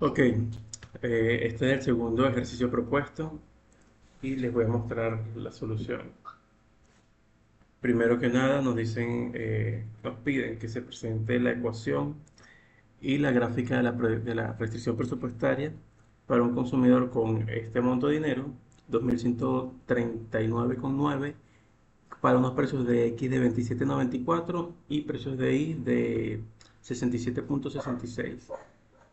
Ok, este es el segundo ejercicio propuesto y les voy a mostrar la solución. Primero que nada nos piden que se presente la ecuación y la gráfica de la restricción presupuestaria para un consumidor con este monto de dinero, 2.139,9, para unos precios de X de 27,94 y precios de Y de 67,66.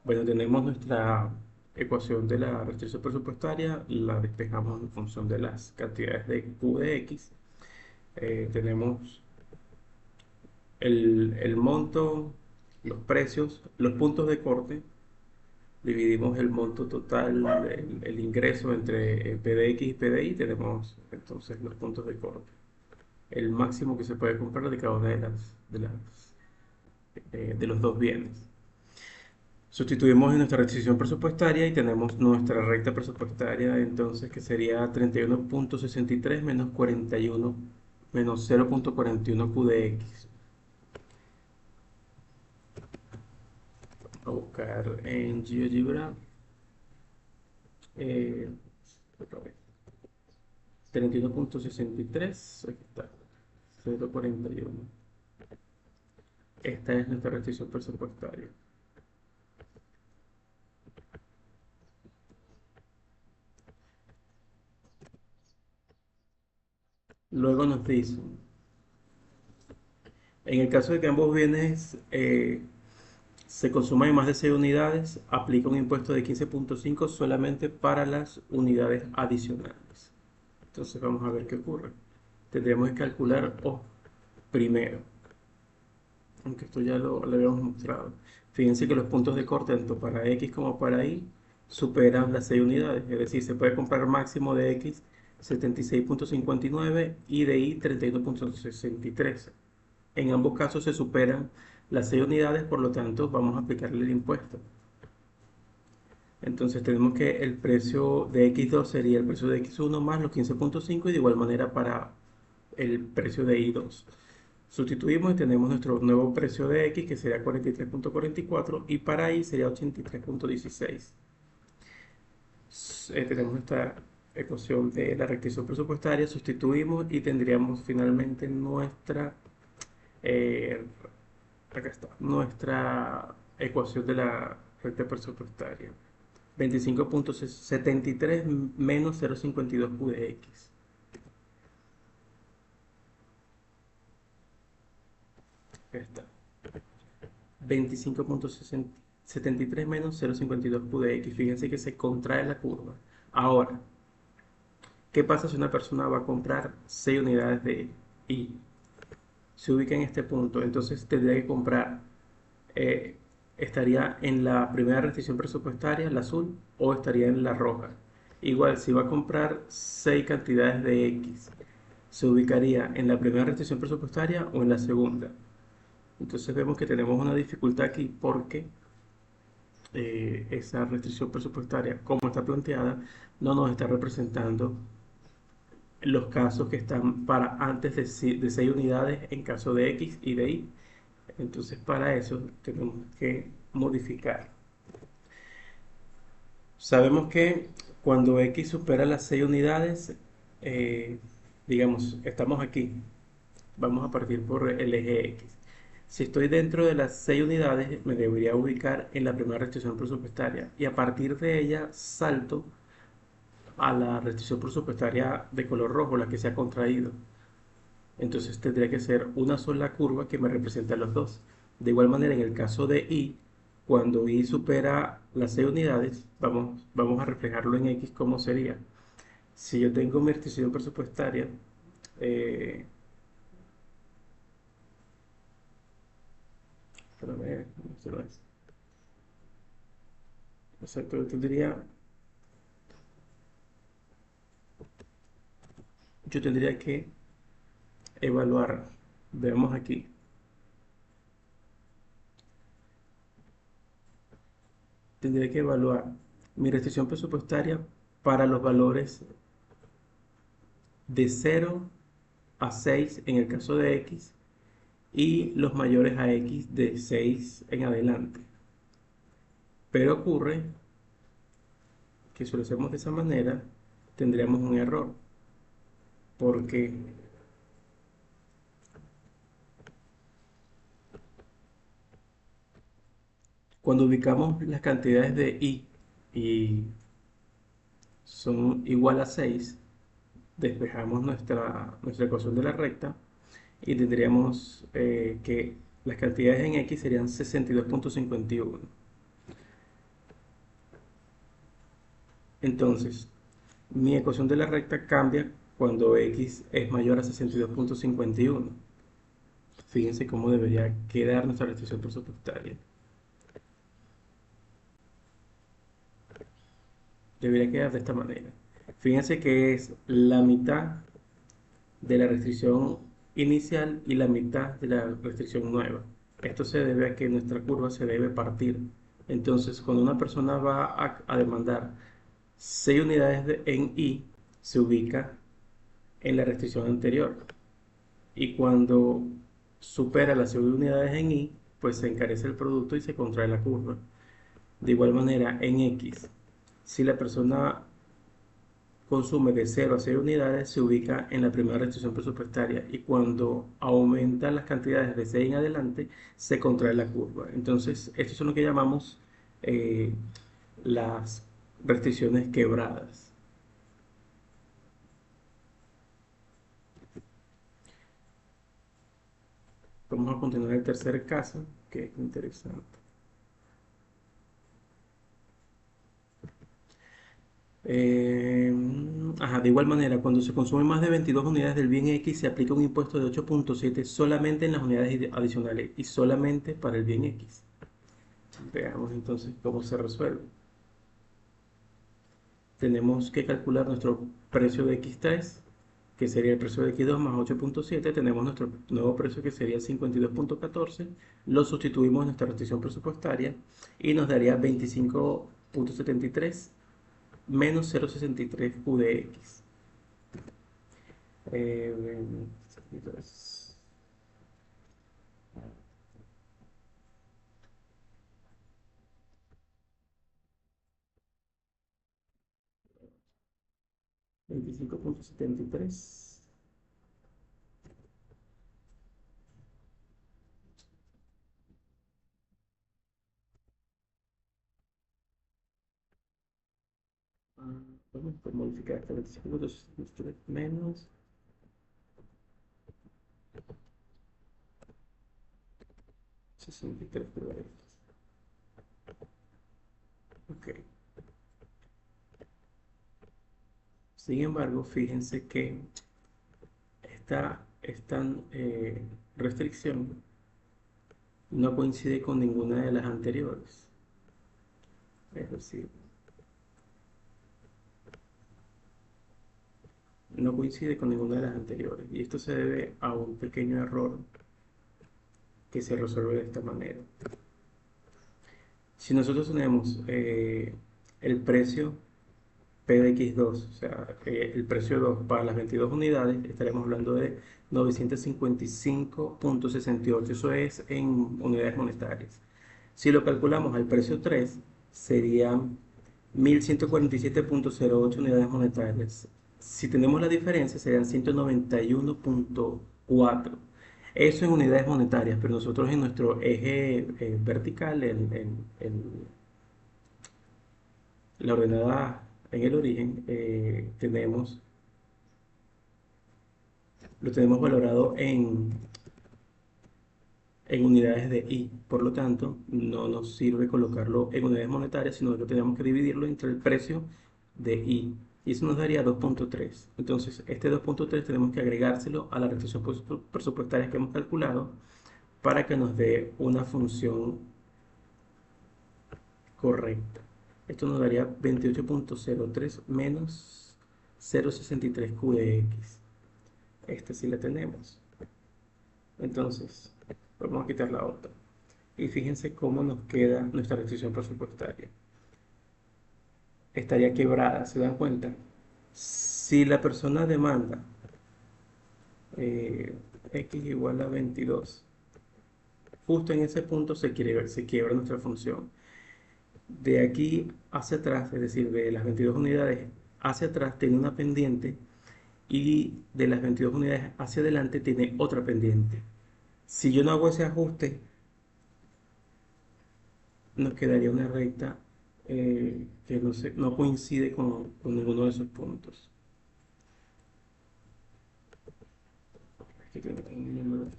Bueno, tenemos nuestra ecuación de la restricción presupuestaria, la despejamos en función de las cantidades de Q de X. Tenemos el monto, los precios, los puntos de corte, dividimos el monto total, el ingreso entre PDX y PDI, tenemos entonces los puntos de corte, el máximo que se puede comprar de cada una de los dos bienes. Sustituimos en nuestra restricción presupuestaria y tenemos nuestra recta presupuestaria, entonces que sería 31,63 menos 41 menos 0,41 Q de X. A buscar en GeoGebra, eh, otra vez, 31,63, aquí está, 0,41. Esta es nuestra restricción presupuestaria. Luego nos dice, en el caso de que ambos bienes se consuman más de 6 unidades, aplica un impuesto de 15,5 solamente para las unidades adicionales. Entonces vamos a ver qué ocurre. Tendremos que calcular O primero, aunque esto ya lo habíamos mostrado. Fíjense que los puntos de corte tanto para X como para Y superan las 6 unidades, es decir, se puede comprar máximo de X 76,59 y de Y 31,63. En ambos casos se superan las 6 unidades, por lo tanto vamos a aplicarle el impuesto. Entonces tenemos que el precio de X2 sería el precio de X1 más los 15,5 y de igual manera para el precio de Y2. Sustituimos y tenemos nuestro nuevo precio de X que sería 43,44 y para Y sería 83,16. Tenemos nuestra ecuación de la rectificación presupuestaria, sustituimos y tendríamos finalmente eh, acá está, nuestra ecuación de la recta presupuestaria. 25,73 menos 0,52 Q de X. Acá está. 25,73 menos 0,52 Q de X. Fíjense que se contrae la curva. Ahora, ¿qué pasa si una persona va a comprar 6 unidades de Y? Se ubica en este punto, entonces tendría que comprar, eh, estaría en la primera restricción presupuestaria, la azul, o estaría en la roja. Igual, si va a comprar 6 cantidades de X, se ubicaría en la primera restricción presupuestaria o en la segunda. Entonces vemos que tenemos una dificultad aquí porque esa restricción presupuestaria, como está planteada, no nos está representando los casos que están para antes de 6 unidades en caso de X y de Y. Entonces para eso tenemos que modificar. Sabemos que cuando X supera las 6 unidades, eh, digamos, estamos aquí. Vamos a partir por el eje X. Si estoy dentro de las 6 unidades, me debería ubicar en la primera restricción presupuestaria y a partir de ella salto a la restricción presupuestaria de color rojo, la que se ha contraído. Entonces tendría que ser una sola curva que me represente a los dos. De igual manera, en el caso de Y, cuando Y supera las 6 unidades, vamos a reflejarlo en X como sería. Si yo tengo mi restricción presupuestaria, eh, espérame, esto no es. Exacto, yo tendría que evaluar, veamos aquí, tendría que evaluar mi restricción presupuestaria para los valores de 0 a 6 en el caso de X y los mayores a X de 6 en adelante. Pero ocurre que si lo hacemos de esa manera, tendríamos un error, porque cuando ubicamos las cantidades de y son igual a 6, despejamos nuestra ecuación de la recta y tendríamos que las cantidades en x serían 62,51. Entonces, mi ecuación de la recta cambia cuando x es mayor a 62,51. Fíjense cómo debería quedar nuestra restricción presupuestaria. Debería quedar de esta manera. Fíjense que es la mitad de la restricción inicial y la mitad de la restricción nueva. Esto se debe a que nuestra curva se debe partir. Entonces, cuando una persona va a demandar 6 unidades en I, se ubica en la restricción anterior. Y cuando supera las 6 unidades en I, pues se encarece el producto y se contrae la curva. De igual manera, en X, si la persona consume de 0 a 6 unidades, se ubica en la primera restricción presupuestaria y cuando aumentan las cantidades de 6 en adelante, se contrae la curva. Entonces, estos son lo que llamamos eh, las restricciones quebradas. Vamos a continuar el tercer caso, que es interesante. Eh, de igual manera, cuando se consumen más de 22 unidades del bien X, se aplica un impuesto de 8,7 solamente en las unidades adicionales y solamente para el bien X. Veamos entonces cómo se resuelve. Tenemos que calcular nuestro precio de X3, que sería el precio de X2 más 8,7. Tenemos nuestro nuevo precio que sería 52,14. Lo sustituimos en nuestra restricción presupuestaria y nos daría 25,73 menos 0,63 Q de X. 23. 25,73. Vamos a modificar este 25,73 menos 63 Q de X. Ok. Sin embargo, fíjense que esta restricción no coincide con ninguna de las anteriores. Es decir, no coincide con ninguna de las anteriores. Y esto se debe a un pequeño error que se resuelve de esta manera. Si nosotros tenemos el precio P de X2, o sea, el precio 2 para las 22 unidades, estaremos hablando de 955,68. Eso es en unidades monetarias. Si lo calculamos al precio 3, serían 1147,08 unidades monetarias. Si tenemos la diferencia, serían 191,4. Eso en unidades monetarias, pero nosotros en nuestro eje vertical, en la ordenada en el origen, lo tenemos valorado en unidades de I. Por lo tanto, no nos sirve colocarlo en unidades monetarias, sino que tenemos que dividirlo entre el precio de I. Y eso nos daría 2,3. Entonces, este 2,3 tenemos que agregárselo a la restricción presupuestaria que hemos calculado para que nos dé una función correcta. Esto nos daría 28,03 menos 0,63 Q de X. Esta sí la tenemos. Entonces, vamos a quitar la otra. Y fíjense cómo nos queda nuestra restricción presupuestaria. Estaría quebrada, ¿se dan cuenta? Si la persona demanda eh, x igual a 22, justo en ese punto se quiebra nuestra función. De aquí hacia atrás, es decir, de las 22 unidades hacia atrás tiene una pendiente y de las 22 unidades hacia adelante tiene otra pendiente. Si yo no hago ese ajuste, nos quedaría una recta que no coincide con ninguno de esos puntos. Aquí tengo un número.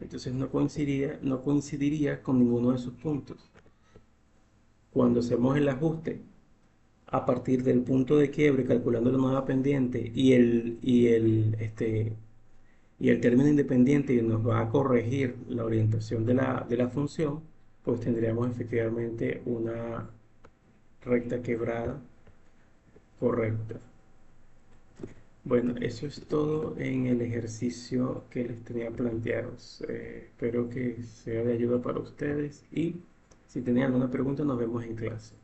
Entonces no coincidiría con ninguno de esos puntos. Cuando hacemos el ajuste a partir del punto de quiebre, calculando la nueva pendiente y el término independiente y nos va a corregir la orientación de la función, pues tendríamos efectivamente una recta quebrada correcta. Bueno, eso es todo en el ejercicio que les tenía planteados. Espero que sea de ayuda para ustedes y si tienen alguna pregunta nos vemos en clase.